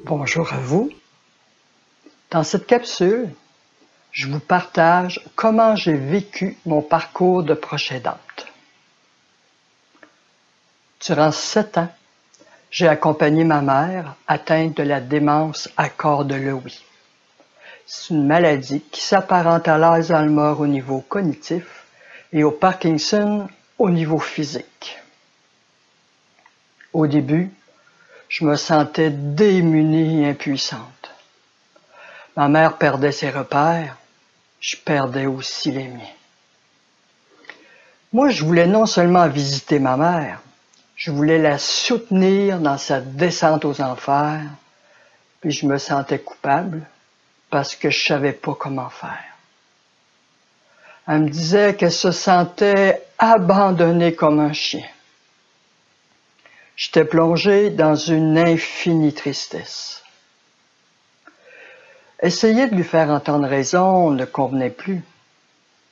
Bonjour à vous. Dans cette capsule, je vous partage comment j'ai vécu mon parcours de proche aidante. Durant 7 ans, j'ai accompagné ma mère atteinte de la démence à corps de Lewy. C'est une maladie qui s'apparente à l'Alzheimer au niveau cognitif et au Parkinson au niveau physique. Au début, je me sentais démunie et impuissante. Ma mère perdait ses repères, je perdais aussi les miens. Moi, je voulais non seulement visiter ma mère, je voulais la soutenir dans sa descente aux enfers, puis je me sentais coupable parce que je savais pas comment faire. Elle me disait qu'elle se sentait abandonnée comme un chien. J'étais plongé dans une infinie tristesse. Essayer de lui faire entendre raison ne convenait plus,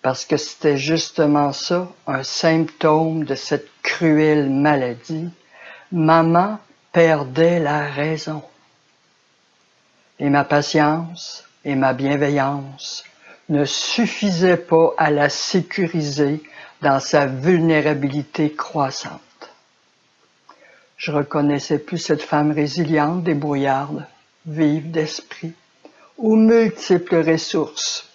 parce que c'était justement ça, un symptôme de cette cruelle maladie. Maman perdait la raison. Et ma patience et ma bienveillance ne suffisaient pas à la sécuriser dans sa vulnérabilité croissante. Je reconnaissais plus cette femme résiliente, débrouillarde, vive d'esprit, aux multiples ressources.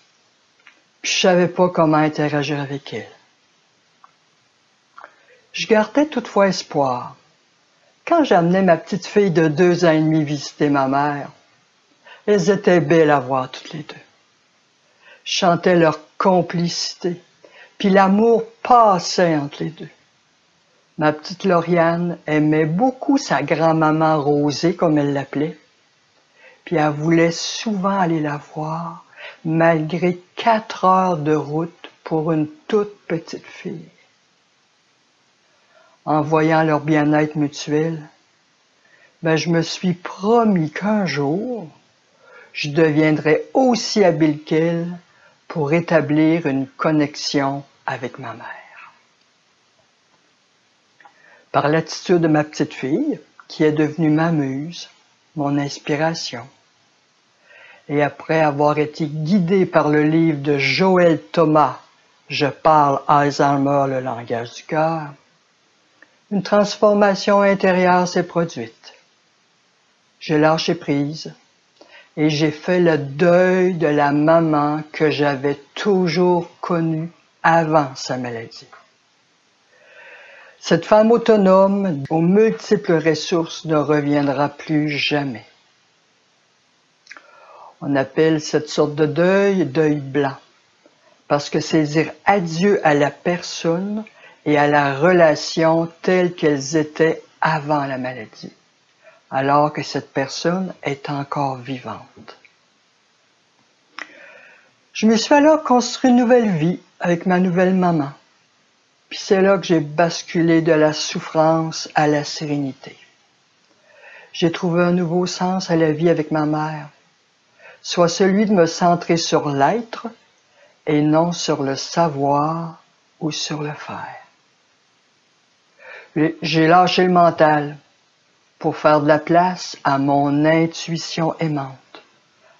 Puis je savais pas comment interagir avec elle. Je gardais toutefois espoir. Quand j'amenais ma petite fille de 2 ans et demi visiter ma mère, elles étaient belles à voir toutes les deux. Je chantais leur complicité, puis l'amour passait entre les deux. Ma petite Lauriane aimait beaucoup sa grand-maman Rosée, comme elle l'appelait, puis elle voulait souvent aller la voir, malgré 4 heures de route pour une toute petite fille. En voyant leur bien-être mutuel, je me suis promis qu'un jour, je deviendrais aussi habile qu'elle pour établir une connexion avec ma mère. Par l'attitude de ma petite fille, qui est devenue ma muse, mon inspiration, et après avoir été guidée par le livre de Joël Thomas, Je parle Alzheimer, le langage du cœur, une transformation intérieure s'est produite. J'ai lâché prise et j'ai fait le deuil de la maman que j'avais toujours connue avant sa maladie. Cette femme autonome, aux multiples ressources, ne reviendra plus jamais. On appelle cette sorte de deuil blanc, parce que c'est dire adieu à la personne et à la relation telles qu'elles étaient avant la maladie, alors que cette personne est encore vivante. Je me suis alors construit une nouvelle vie avec ma nouvelle maman. Puis c'est là que j'ai basculé de la souffrance à la sérénité. J'ai trouvé un nouveau sens à la vie avec ma mère, soit celui de me centrer sur l'être et non sur le savoir ou sur le faire. J'ai lâché le mental pour faire de la place à mon intuition aimante,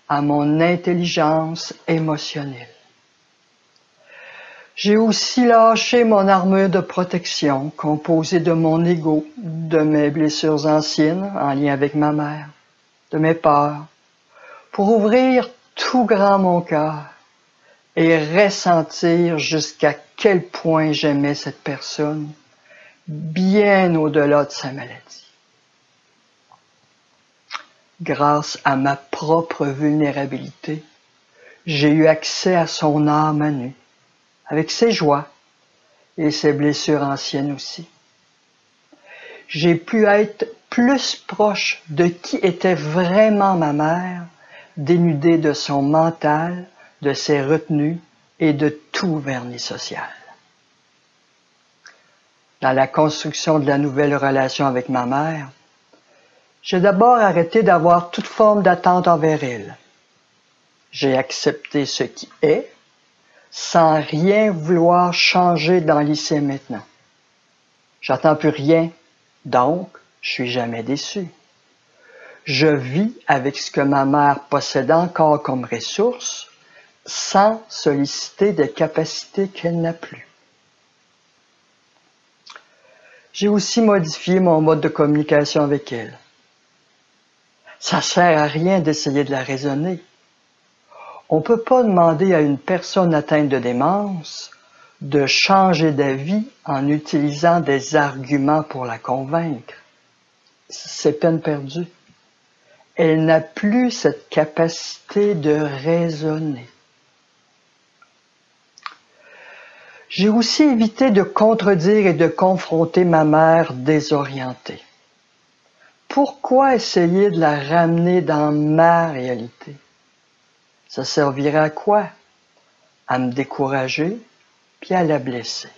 à mon intelligence émotionnelle. J'ai aussi lâché mon armure de protection composée de mon ego, de mes blessures anciennes en lien avec ma mère, de mes peurs, pour ouvrir tout grand mon cœur et ressentir jusqu'à quel point j'aimais cette personne, bien au-delà de sa maladie. Grâce à ma propre vulnérabilité, j'ai eu accès à son âme à nu, avec ses joies et ses blessures anciennes aussi. J'ai pu être plus proche de qui était vraiment ma mère, dénudée de son mental, de ses retenues et de tout vernis social. Dans la construction de la nouvelle relation avec ma mère, j'ai d'abord arrêté d'avoir toute forme d'attente envers elle. J'ai accepté ce qui est, sans rien vouloir changer dans l'ici et maintenant. J'attends plus rien, donc je suis jamais déçu. Je vis avec ce que ma mère possède encore comme ressources, sans solliciter des capacités qu'elle n'a plus. J'ai aussi modifié mon mode de communication avec elle. Ça ne sert à rien d'essayer de la raisonner. On ne peut pas demander à une personne atteinte de démence de changer d'avis en utilisant des arguments pour la convaincre. C'est peine perdue. Elle n'a plus cette capacité de raisonner. J'ai aussi évité de contredire et de confronter ma mère désorientée. Pourquoi essayer de la ramener dans ma réalité? Ça servirait à quoi? À me décourager, puis à la blesser.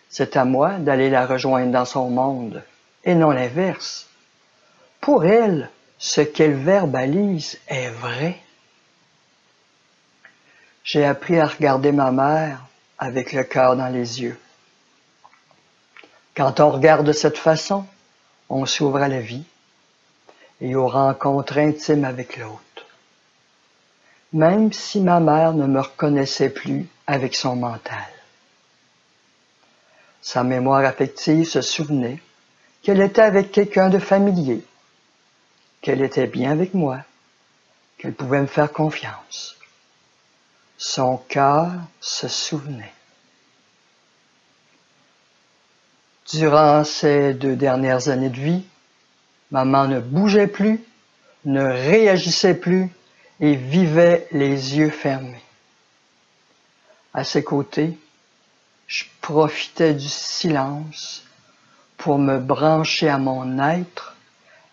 C'est à moi d'aller la rejoindre dans son monde, et non l'inverse. Pour elle, ce qu'elle verbalise est vrai. J'ai appris à regarder ma mère avec le cœur dans les yeux. Quand on regarde de cette façon, on s'ouvre à la vie et aux rencontres intimes avec l'autre. Même si ma mère ne me reconnaissait plus avec son mental. Sa mémoire affective se souvenait qu'elle était avec quelqu'un de familier, qu'elle était bien avec moi, qu'elle pouvait me faire confiance. Son cœur se souvenait. Durant ces 2 dernières années de vie, maman ne bougeait plus, ne réagissait plus et vivait les yeux fermés. À ses côtés, je profitais du silence pour me brancher à mon être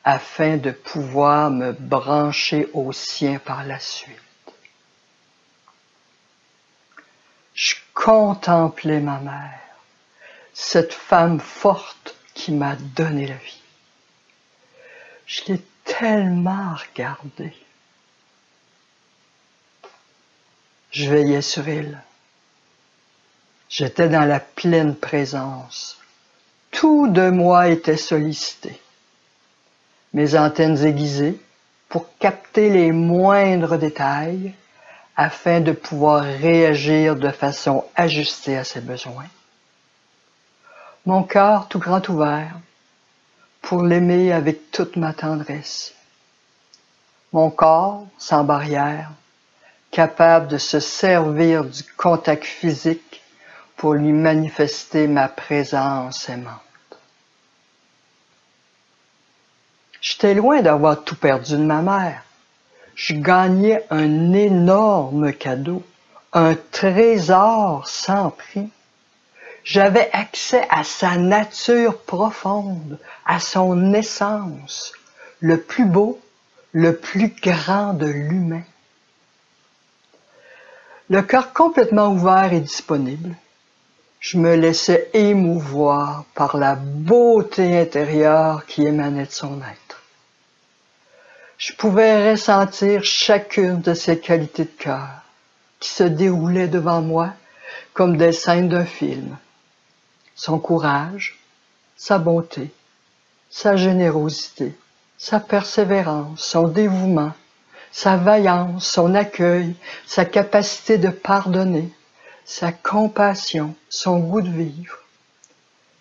afin de pouvoir me brancher au sien par la suite. Je contemplais ma mère, cette femme forte qui m'a donné la vie. Je l'ai tellement regardée. Je veillais sur elle. J'étais dans la pleine présence. Tout de moi était sollicité. Mes antennes aiguisées pour capter les moindres détails afin de pouvoir réagir de façon ajustée à ses besoins. Mon cœur tout grand ouvert pour l'aimer avec toute ma tendresse. Mon corps sans barrière, capable de se servir du contact physique pour lui manifester ma présence aimante. J'étais loin d'avoir tout perdu de ma mère. Je gagnais un énorme cadeau, un trésor sans prix. J'avais accès à sa nature profonde, à son essence, le plus beau, le plus grand de l'humain. Le cœur complètement ouvert et disponible, je me laissais émouvoir par la beauté intérieure qui émanait de son être. Je pouvais ressentir chacune de ses qualités de cœur qui se déroulaient devant moi comme des scènes d'un film. Son courage, sa bonté, sa générosité, sa persévérance, son dévouement, sa vaillance, son accueil, sa capacité de pardonner, sa compassion, son goût de vivre.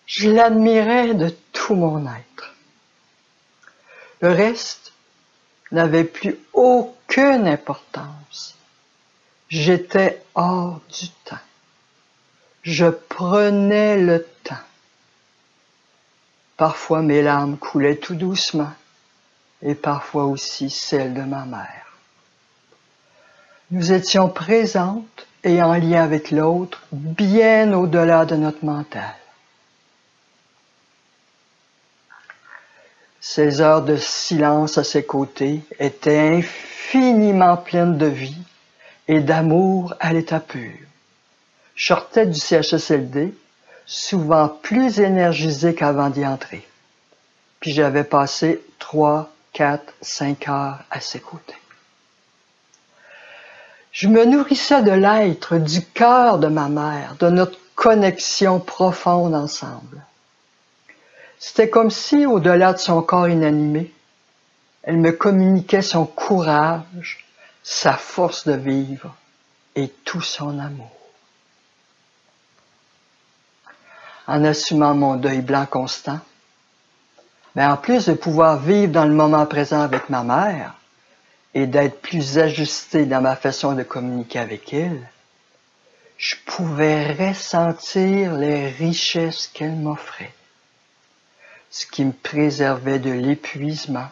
Je l'admirais de tout mon être. Le reste n'avait plus aucune importance. J'étais hors du temps. Je prenais le temps. Parfois mes larmes coulaient tout doucement et parfois aussi celles de ma mère. Nous étions présentes et en lien avec l'autre, bien au-delà de notre mental. Ces heures de silence à ses côtés étaient infiniment pleines de vie et d'amour à l'état pur. Je sortais du CHSLD, souvent plus énergisé qu'avant d'y entrer. Puis j'avais passé 3, 4, 5 heures à ses côtés. Je me nourrissais de l'être, du cœur de ma mère, de notre connexion profonde ensemble. C'était comme si, au-delà de son corps inanimé, elle me communiquait son courage, sa force de vivre et tout son amour. En assumant mon deuil blanc constant, mais en plus de pouvoir vivre dans le moment présent avec ma mère et d'être plus ajusté dans ma façon de communiquer avec elle, je pouvais ressentir les richesses qu'elle m'offrait, ce qui me préservait de l'épuisement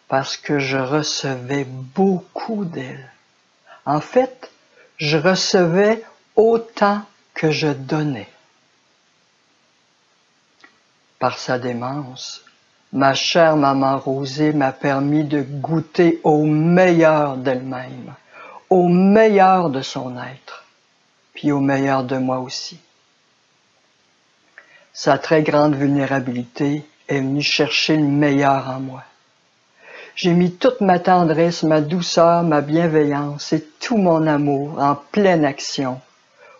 parce que je recevais beaucoup d'elle. En fait, je recevais autant que je donnais. Par sa démence, ma chère maman Rosée m'a permis de goûter au meilleur d'elle-même, au meilleur de son être, puis au meilleur de moi aussi. Sa très grande vulnérabilité est venue chercher le meilleur en moi. J'ai mis toute ma tendresse, ma douceur, ma bienveillance et tout mon amour en pleine action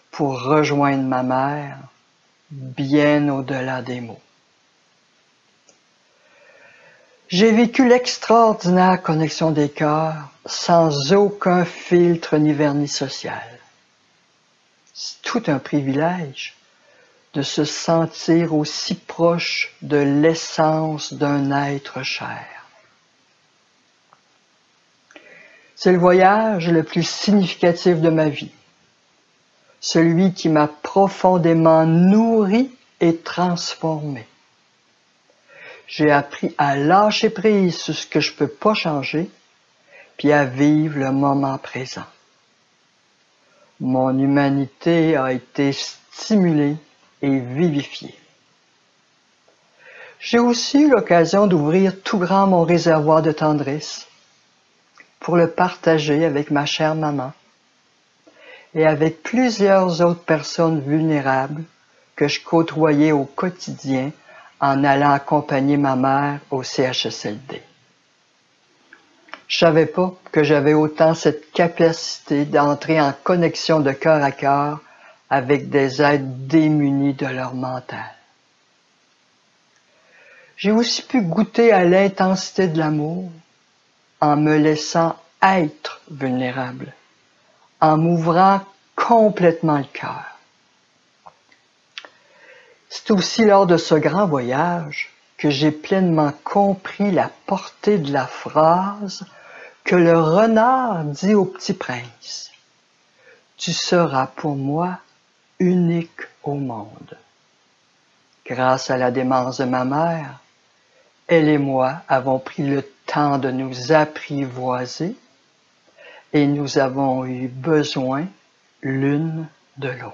pour rejoindre ma mère bien au-delà des mots. J'ai vécu l'extraordinaire connexion des cœurs sans aucun filtre ni vernis social. C'est tout un privilège de se sentir aussi proche de l'essence d'un être cher. C'est le voyage le plus significatif de ma vie, celui qui m'a profondément nourri et transformé. J'ai appris à lâcher prise sur ce que je ne peux pas changer, puis à vivre le moment présent. Mon humanité a été stimulée et vivifiée. J'ai aussi eu l'occasion d'ouvrir tout grand mon réservoir de tendresse pour le partager avec ma chère maman et avec plusieurs autres personnes vulnérables que je côtoyais au quotidien en allant accompagner ma mère au CHSLD. Je savais pas que j'avais autant cette capacité d'entrer en connexion de cœur à cœur avec des êtres démunis de leur mental. J'ai aussi pu goûter à l'intensité de l'amour en me laissant être vulnérable, en m'ouvrant complètement le cœur. C'est aussi lors de ce grand voyage que j'ai pleinement compris la portée de la phrase que le renard dit au petit prince. « Tu seras pour moi unique au monde. » Grâce à la démence de ma mère, elle et moi avons pris le temps de nous apprivoiser et nous avons eu besoin l'une de l'autre.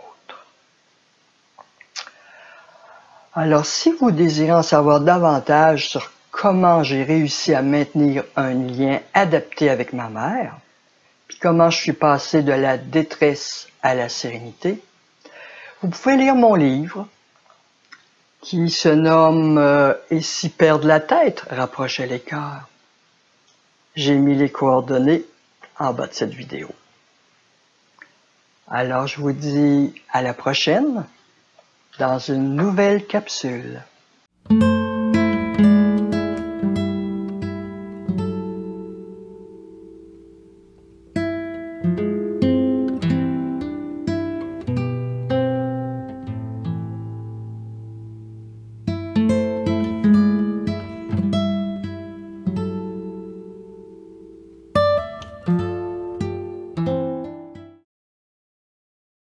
Alors, si vous désirez en savoir davantage sur comment j'ai réussi à maintenir un lien adapté avec ma mère, puis comment je suis passé de la détresse à la sérénité, vous pouvez lire mon livre qui se nomme « Et si perdre la tête rapprochait les cœurs ». J'ai mis les coordonnées en bas de cette vidéo. Alors, je vous dis à la prochaine dans une nouvelle capsule.